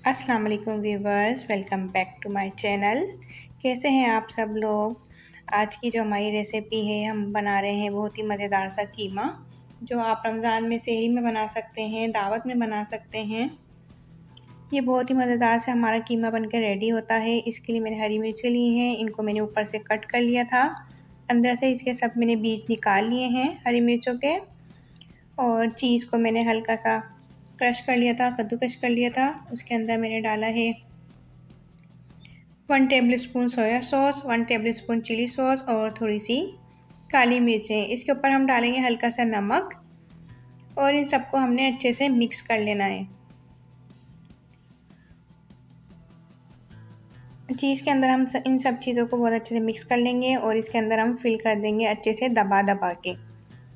अस्सलाम वालेकुम viewers, welcome back to my channel. कैसे हैं आप सब लोग। आज की जो हमारी रेसिपी है, हम बना रहे हैं बहुत ही मज़ेदार सा कीमा, जो आप रमज़ान में सेहरी में बना सकते हैं, दावत में बना सकते हैं। ये बहुत ही मज़ेदार से हमारा कीमा बनकर रेडी होता है। इसके लिए मैंने हरी मिर्चें ली हैं, इनको मैंने ऊपर से कट कर लिया था। अंदर से इसके सब मैंने बीज निकाल लिए हैं हरी मिर्चों के। और चीज़ को मैंने हल्का सा क्रश कर लिया था, कद्दूकश कर लिया था। उसके अंदर मैंने डाला है 1 tablespoon soya sauce, 1 tablespoon chilli sauce और थोड़ी सी काली मिर्चें। इसके ऊपर हम डालेंगे हल्का सा नमक और इन सबको हमने अच्छे से मिक्स कर लेना है। चीज़ के अंदर हम इन सब चीज़ों को बहुत अच्छे से मिक्स कर लेंगे और इसके अंदर हम फिल कर देंगे अच्छे से दबा दबा के।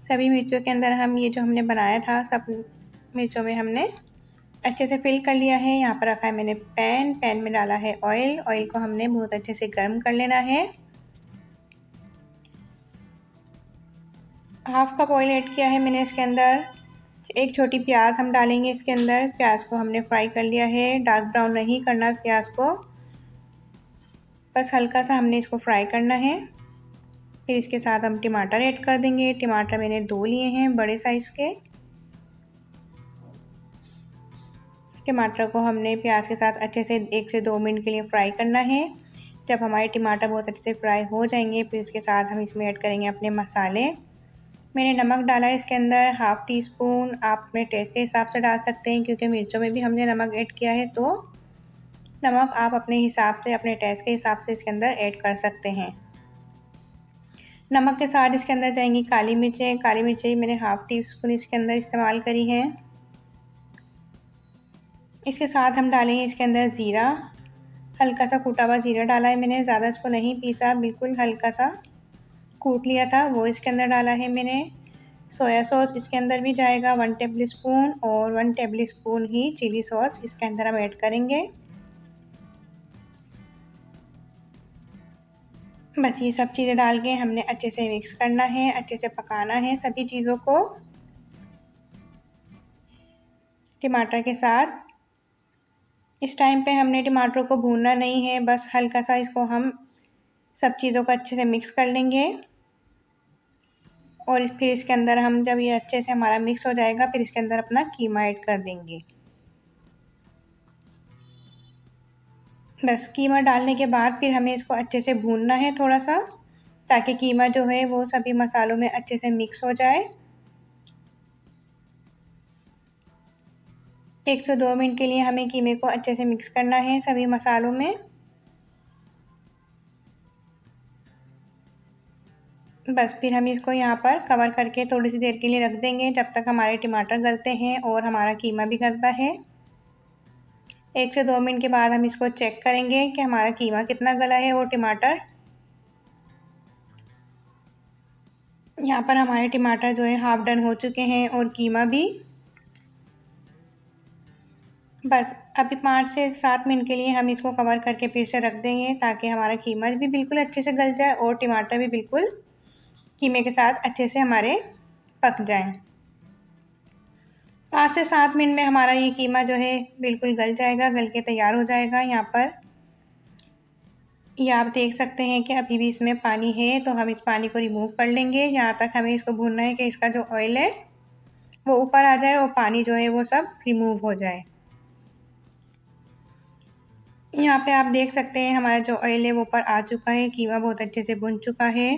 सभी मिर्चों के अंदर हम ये जो हमने बनाया था, सब मिर्चों में हमने अच्छे से फिल कर लिया है। यहाँ पर रखा है मैंने पैन में डाला है ऑयल। ऑयल को हमने बहुत अच्छे से गर्म कर लेना है। हाफ कप ऑयल ऐड किया है मैंने इसके अंदर। एक छोटी प्याज हम डालेंगे इसके अंदर। प्याज को हमने फ्राई कर लिया है, डार्क ब्राउन नहीं करना प्याज को, बस हल्का सा हमने इसको फ्राई करना है। फिर इसके साथ हम टमाटर ऐड कर देंगे। टमाटर मैंने 2 लिए हैं बड़े साइज़ के। टमाटर को हमने प्याज के साथ अच्छे से 1 से 2 मिनट के लिए फ्राई करना है। जब हमारे टमाटर बहुत अच्छे से फ्राई हो जाएंगे, फिर इसके साथ हम इसमें ऐड करेंगे अपने मसाले। मैंने नमक डाला है इसके अंदर हाफ़ टी स्पून। आप अपने टेस्ट के हिसाब से डाल सकते हैं, क्योंकि मिर्चों में भी हमने नमक ऐड किया है, तो नमक आप अपने हिसाब से, अपने टेस्ट के हिसाब से इसके अंदर ऐड कर सकते हैं। नमक के साथ इसके अंदर जाएंगी काली मिर्चें। काली मिर्चें मैंने हाफ़ टी स्पून इसके अंदर इस्तेमाल करी हैं। इसके साथ हम डालेंगे इसके अंदर ज़ीरा। हल्का सा कूटा हुआ ज़ीरा डाला है मैंने, ज़्यादा इसको नहीं पीसा, बिल्कुल हल्का सा कूट लिया था, वो इसके अंदर डाला है मैंने। सोया सॉस इसके अंदर भी जाएगा 1 टेबल स्पून, और 1 टेबल स्पून ही चिली सॉस इसके अंदर हम ऐड करेंगे। बस ये सब चीज़ें डाल के हमने अच्छे से मिक्स करना है, अच्छे से पकाना है सभी चीज़ों को टमाटर के साथ। इस टाइम पे हमने टमाटर को भूनना नहीं है, बस हल्का सा इसको हम सब चीज़ों को अच्छे से मिक्स कर लेंगे। और फिर इसके अंदर हम, जब ये अच्छे से हमारा मिक्स हो जाएगा, फिर इसके अंदर अपना कीमा ऐड कर देंगे। बस कीमा डालने के बाद फिर हमें इसको अच्छे से भूनना है थोड़ा सा, ताकि कीमा जो है वो सभी मसालों में अच्छे से मिक्स हो जाए। 1 से 2 मिनट के लिए हमें कीमे को अच्छे से मिक्स करना है सभी मसालों में। बस फिर हम इसको यहाँ पर कवर करके थोड़ी सी देर के लिए रख देंगे, जब तक हमारे टमाटर गलते हैं और हमारा कीमा भी गलता है। 1 से 2 मिनट के बाद हम इसको चेक करेंगे कि हमारा कीमा कितना गला है और टमाटर। यहाँ पर हमारे टमाटर जो है हाफ डन हो चुके हैं और कीमा भी। बस अभी 5 से 7 मिनट के लिए हम इसको कवर करके फिर से रख देंगे, ताकि हमारा कीमा भी बिल्कुल अच्छे से गल जाए और टमाटर भी बिल्कुल कीमे के साथ अच्छे से हमारे पक जाएं। 5 से 7 मिनट में हमारा ये कीमा जो है बिल्कुल गल जाएगा, गल के तैयार हो जाएगा। यहाँ पर ये आप देख सकते हैं कि अभी भी इसमें पानी है, तो हम इस पानी को रिमूव कर लेंगे। यहाँ तक हमें इसको भूनना है कि इसका जो ऑयल है वो ऊपर आ जाए और पानी जो है वो सब रिमूव हो जाए। यहाँ पे आप देख सकते हैं हमारा जो ऑयल है वो ऊपर आ चुका है, कीमा बहुत अच्छे से भुन चुका है।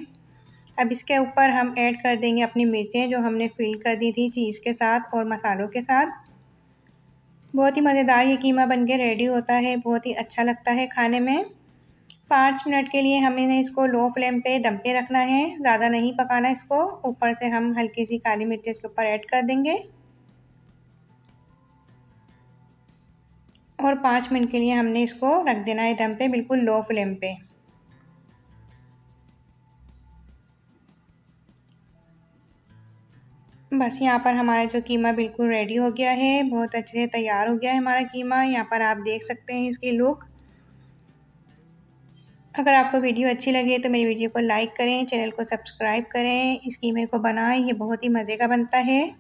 अब इसके ऊपर हम ऐड कर देंगे अपनी मिर्चें, जो हमने फिल कर दी थी चीज़ के साथ और मसालों के साथ। बहुत ही मज़ेदार ये कीमा बन के रेडी होता है, बहुत ही अच्छा लगता है खाने में। 5 मिनट के लिए हमें इसको लो फ्लेम पे दम पे रखना है, ज़्यादा नहीं पकाना इसको। ऊपर से हम हल्की सी काली मिर्च इसके ऊपर ऐड कर देंगे और 5 मिनट के लिए हमने इसको रख देना है दम पे, बिल्कुल लो फ्लेम पे। बस यहाँ पर हमारा जो कीमा बिल्कुल रेडी हो गया है, बहुत अच्छे से तैयार हो गया है हमारा कीमा। यहाँ पर आप देख सकते हैं इसकी लुक। अगर आपको वीडियो अच्छी लगे तो मेरी वीडियो को लाइक करें, चैनल को सब्सक्राइब करें, इस कीमे को बनाएं, ये बहुत ही मज़े का बनता है,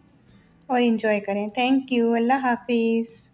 और इन्जॉय करें। Thank you. अल्लाह हाफिज़।